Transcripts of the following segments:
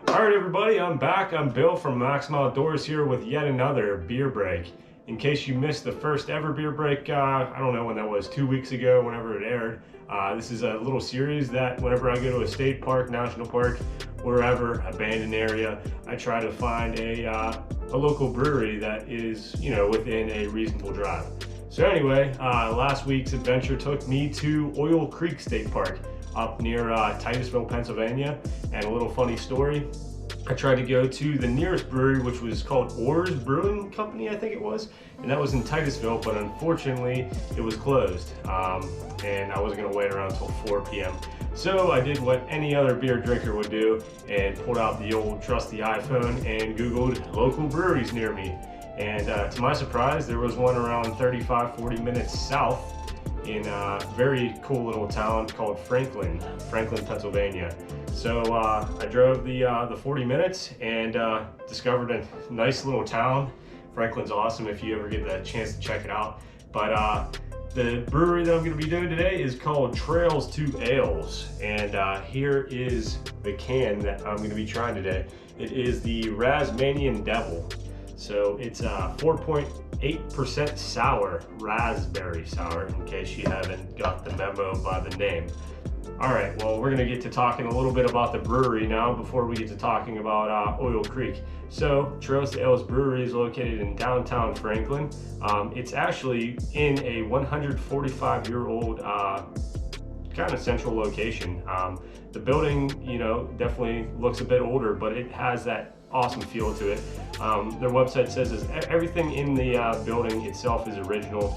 All right, everybody, I'm back. I'm Bill from Maksim Outdoors here with yet another beer break. In case you missed the first ever beer break, I don't know when that was, 2 weeks ago, whenever it aired. This is a little series that whenever I go to a state park, national park, wherever, abandoned area, I try to find a local brewery that is, within a reasonable drive. So anyway, last week's adventure took me to Oil Creek State Park up near Titusville, Pennsylvania. And a little funny story, I tried to go to the nearest brewery, which was called Trails Brewing Company, I think it was, and that was in Titusville, but unfortunately it was closed, and I wasn't going to wait around until 4 p.m. So I did what any other beer drinker would do and pulled out the old trusty iPhone and Googled local breweries near me. And to my surprise, there was one around 35-40 minutes south in a very cool little town called Franklin, Pennsylvania. So I drove the 40 minutes and discovered a nice little town. Franklin's awesome if you ever get the chance to check it out. But the brewery that I'm going to be doing today is called Trails Ales, and here is the can that I'm going to be trying today. It is the Rasmanian Devil. So it's 4.8% sour, raspberry sour, in case you haven't got the memo by the name. All right, well, we're gonna get to talking a little bit about the brewery now before we get to talking about Oil Creek. So Trails Ales Brewery is located in downtown Franklin. It's actually in a 145-year-old kind of central location. The building, definitely looks a bit older, but it has that awesome feel to it. Their website says everything in the building itself is original.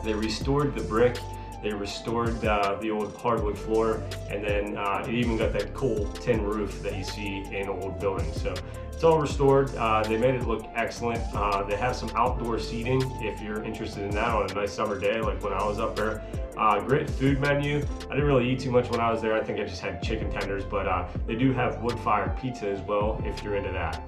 They restored the brick, they restored the old hardwood floor, and then it even got that cool tin roof that you see in old buildings. So it's all restored. They made it look excellent. They have some outdoor seating if you're interested in that on a nice summer day, like when I was up there. Great food menu. I didn't really eat too much when I was there. I think I just had chicken tenders, but they do have wood-fired pizza as well if you're into that.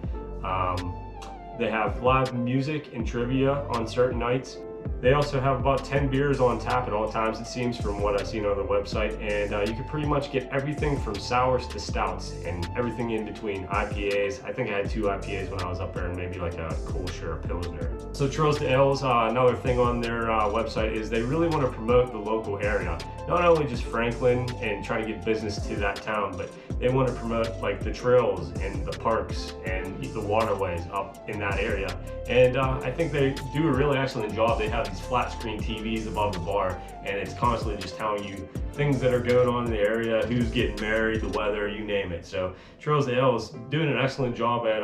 They have live music and trivia on certain nights. They also have about 10 beers on tap at all times, it seems, from what I've seen on the website. And you can pretty much get everything from sours to stouts and everything in between. IPAs. I think I had 2 IPAs when I was up there and maybe like a Kolsch or a Pilsner. So Trails Ales, another thing on their website is they really want to promote the local area. Not only just Franklin and try to get business to that town, but they want to promote like the trails and the parks and the waterways up in that area. And I think they do a really excellent job. They have these flat screen TVs above the bar, and it's constantly just telling you things that are going on in the area, who's getting married, the weather, you name it. So Trails Ales doing an excellent job at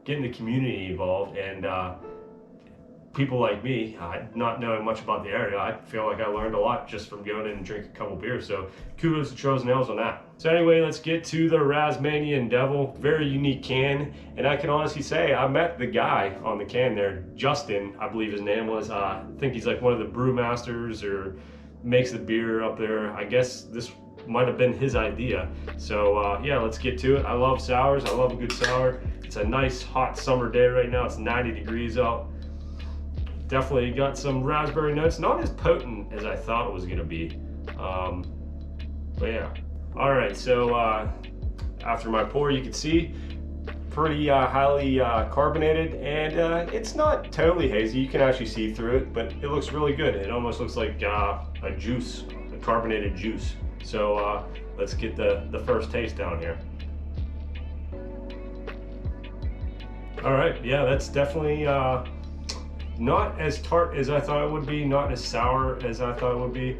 getting the community involved, and people like me, not knowing much about the area, I feel like I learned a lot just from going in and drinking a couple beers. So kudos to Trails Ales on that. So anyway, let's get to the Rasmanian Devil. Very unique can, and I can honestly say I met the guy on the can there, Justin, I believe his name was. I think he's like one of the brewmasters or makes the beer up there. I guess this might have been his idea. So yeah, let's get to it. I love sours. I love a good sour. It's a nice hot summer day right now. It's 90 degrees out. Definitely got some raspberry notes, not as potent as I thought it was gonna be, but yeah. All right, so after my pour, you can see pretty highly carbonated, and it's not totally hazy. You can actually see through it, but it looks really good. It almost looks like a juice, a carbonated juice. So let's get the first taste down here. All right, yeah, that's definitely not as tart as I thought it would be, not as sour as I thought it would be.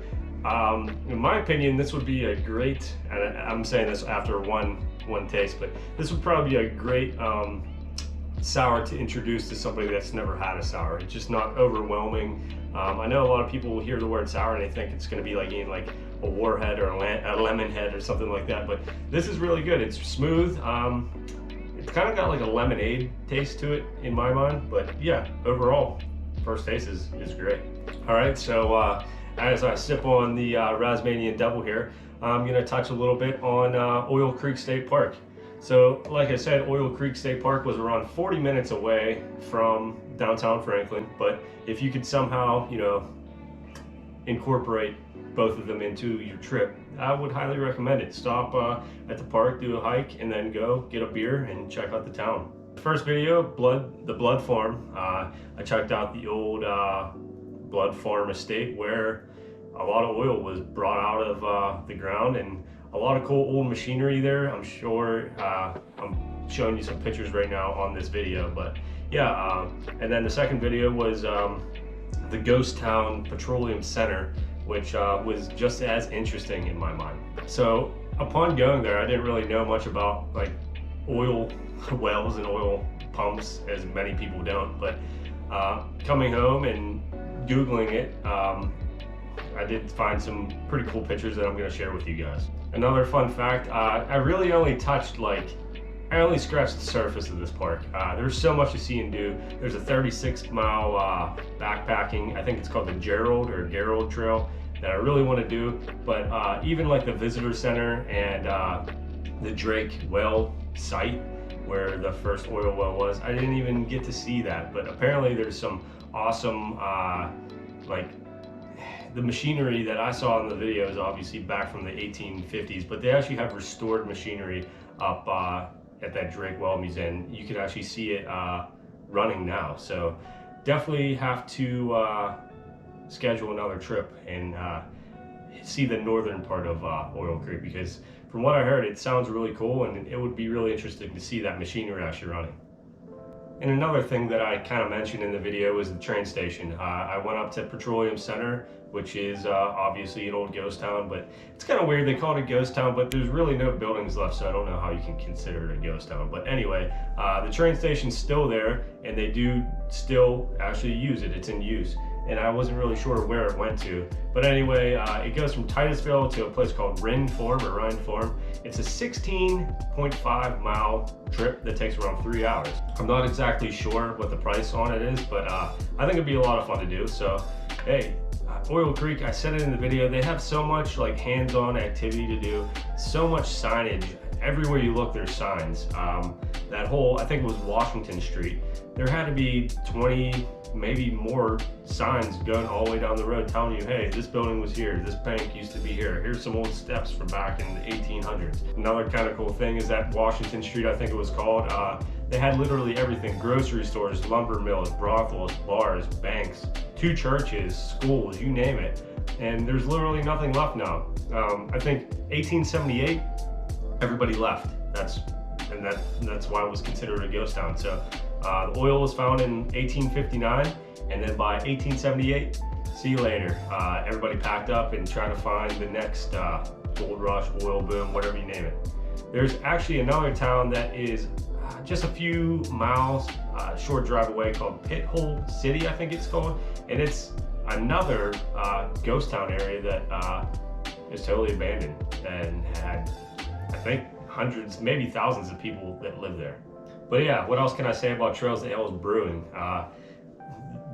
In my opinion, this would be a great, and I'm saying this after one taste, but this would probably be a great sour to introduce to somebody that's never had a sour. It's just not overwhelming. I know a lot of people will hear the word sour and they think it's going to be like eating like a warhead or a lemon head or something like that, but this is really good. It's smooth. It's kind of got like a lemonade taste to it in my mind, but yeah, overall, first taste is great. All right, so as I sip on the Rasmanian Devil here, I'm gonna touch a little bit on Oil Creek State Park. So like I said, Oil Creek State Park was around 40 minutes away from downtown Franklin, but if you could somehow, incorporate both of them into your trip, I would highly recommend it. Stop at the park, do a hike, and then go get a beer and check out the town. The first video, the Blood Farm. I checked out the old Blood Farm estate where a lot of oil was brought out of the ground, and a lot of cool old machinery there. I'm sure I'm showing you some pictures right now on this video, but yeah. And then the second video was the Ghost Town Petroleum Center, which was just as interesting in my mind. So upon going there, I didn't really know much about like oil wells and oil pumps, as many people don't, but coming home and Googling it, I did find some pretty cool pictures that I'm going to share with you guys. Another fun fact, I really only touched I only scratched the surface of this park. There's so much to see and do. There's a 36-mile backpacking, I think it's called the Gerald Trail, that I really want to do. But even like the visitor center and the Drake well site where the first oil well was, I didn't even get to see that. But apparently there's some awesome, like the machinery that I saw in the video is obviously back from the 1850s, but they actually have restored machinery up at that Drake Well Museum. You can actually see it running now. So definitely have to schedule another trip and see the northern part of Oil Creek, because from what I heard, it sounds really cool, and it would be really interesting to see that machinery actually running. And another thing that I kind of mentioned in the video was the train station. I went up to Petroleum Center, which is obviously an old ghost town, but it's kind of weird they call it a ghost town, but there's really no buildings left, so I don't know how you can consider it a ghost town. But anyway, the train station's still there, and they do still actually use it. It's in use. And I wasn't really sure where it went to. But anyway, it goes from Titusville to a place called Rhine Farm. It's a 16.5 mile trip that takes around 3 hours. I'm not exactly sure what the price on it is, but I think it'd be a lot of fun to do. So, hey, Oil Creek, I said it in the video, they have so much like hands-on activity to do, so much signage. Everywhere you look, there's signs. That whole, I think it was Washington Street, there had to be 20, maybe more signs going all the way down the road telling you, hey, this building was here, this bank used to be here, here's some old steps from back in the 1800s. Another kind of cool thing is that Washington Street, I think it was called, they had literally everything: grocery stores, lumber mills, brothels, bars, banks, 2 churches, schools, you name it. And there's literally nothing left now. I think 1878, everybody left. That's why it was considered a ghost town. So the oil was found in 1859, and then by 1878, see you later. Everybody packed up and tried to find the next gold rush, oil boom, whatever you name it. There's actually another town that is just a few miles, short drive away, called Pit Hole City, I think it's called, and it's another ghost town area that is totally abandoned and had, I think, hundreds, maybe thousands of people that live there. But yeah, what else can I say about Trails Brewing?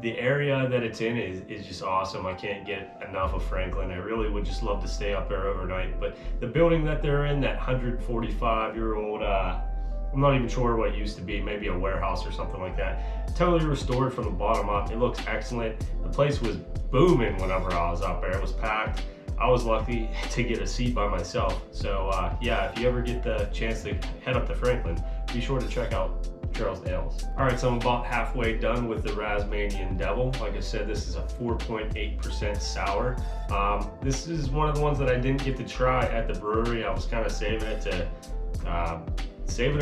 The area that it's in is just awesome. I can't get enough of Franklin. I really would just love to stay up there overnight. But the building that they're in, that 145-year-old, I'm not even sure what it used to be, maybe a warehouse or something like that, totally restored from the bottom up. It looks excellent. The place was booming whenever I was up there. It was packed. I was lucky to get a seat by myself. So yeah, if you ever get the chance to head up to Franklin, be sure to check out Trails Ales. All right, so I'm about halfway done with the Rasmanian Devil. Like I said, this is a 4.8% sour. This is one of the ones that I didn't get to try at the brewery. I was kind of saving it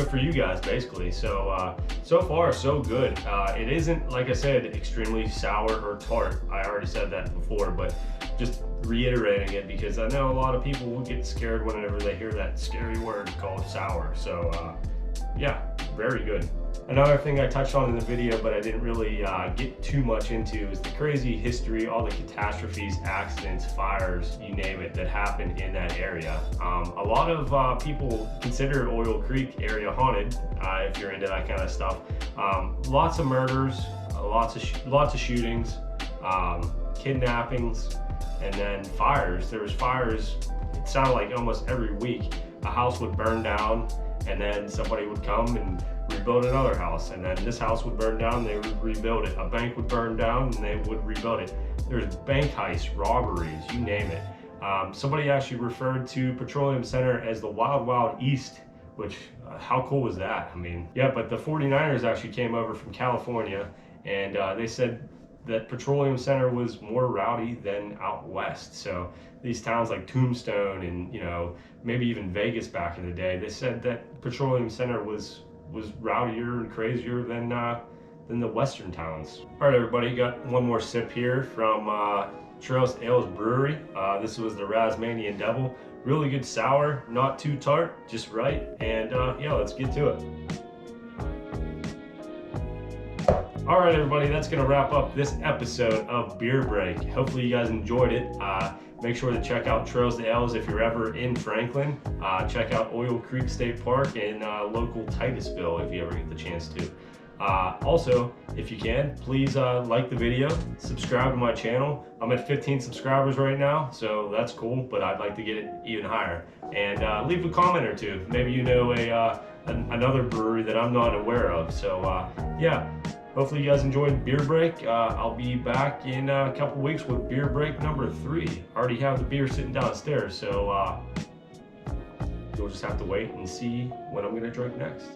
for you guys, basically. So so far so good. It isn't, like I said, extremely sour or tart. I already said that before, but just reiterating it because I know a lot of people will get scared whenever they hear that scary word called sour. So yeah, very good. Another thing I touched on in the video, but I didn't really get too much into, is the crazy history, all the catastrophes, accidents, fires, you name it, that happened in that area. A lot of people consider Oil Creek area haunted, if you're into that kind of stuff. Lots of murders, lots of shootings, kidnappings, and then fires. There was fires, it sounded like almost every week. A house would burn down, and then somebody would come and rebuild another house, and then this house would burn down, they would rebuild it. A bank would burn down and they would rebuild it. There's bank heists, robberies, you name it. Somebody actually referred to Petroleum Center as the Wild Wild East, which how cool was that? I mean, yeah, but the 49ers actually came over from California, and they said that Petroleum Center was more rowdy than out west. So these towns like Tombstone and, you know, maybe even Vegas back in the day, they said that Petroleum Center was rowdier and crazier than the western towns. All right, everybody, got one more sip here from Trails Brewery. This was the Rasmanian Devil. Really good sour, not too tart, just right. And yeah, let's get to it. All right, everybody, that's gonna wrap up this episode of Beer Break. Hopefully you guys enjoyed it. Make sure to check out Trails to Ales if you're ever in Franklin. Check out Oil Creek State Park and local Titusville if you ever get the chance to. Also, if you can, please like the video, subscribe to my channel. I'm at 15 subscribers right now, so that's cool, but I'd like to get it even higher. And leave a comment or two. Maybe you know another brewery that I'm not aware of. So yeah. Hopefully you guys enjoyed Beer Break. I'll be back in a couple weeks with Beer Break number 3. Already have the beer sitting downstairs, so you'll just have to wait and see what I'm gonna drink next.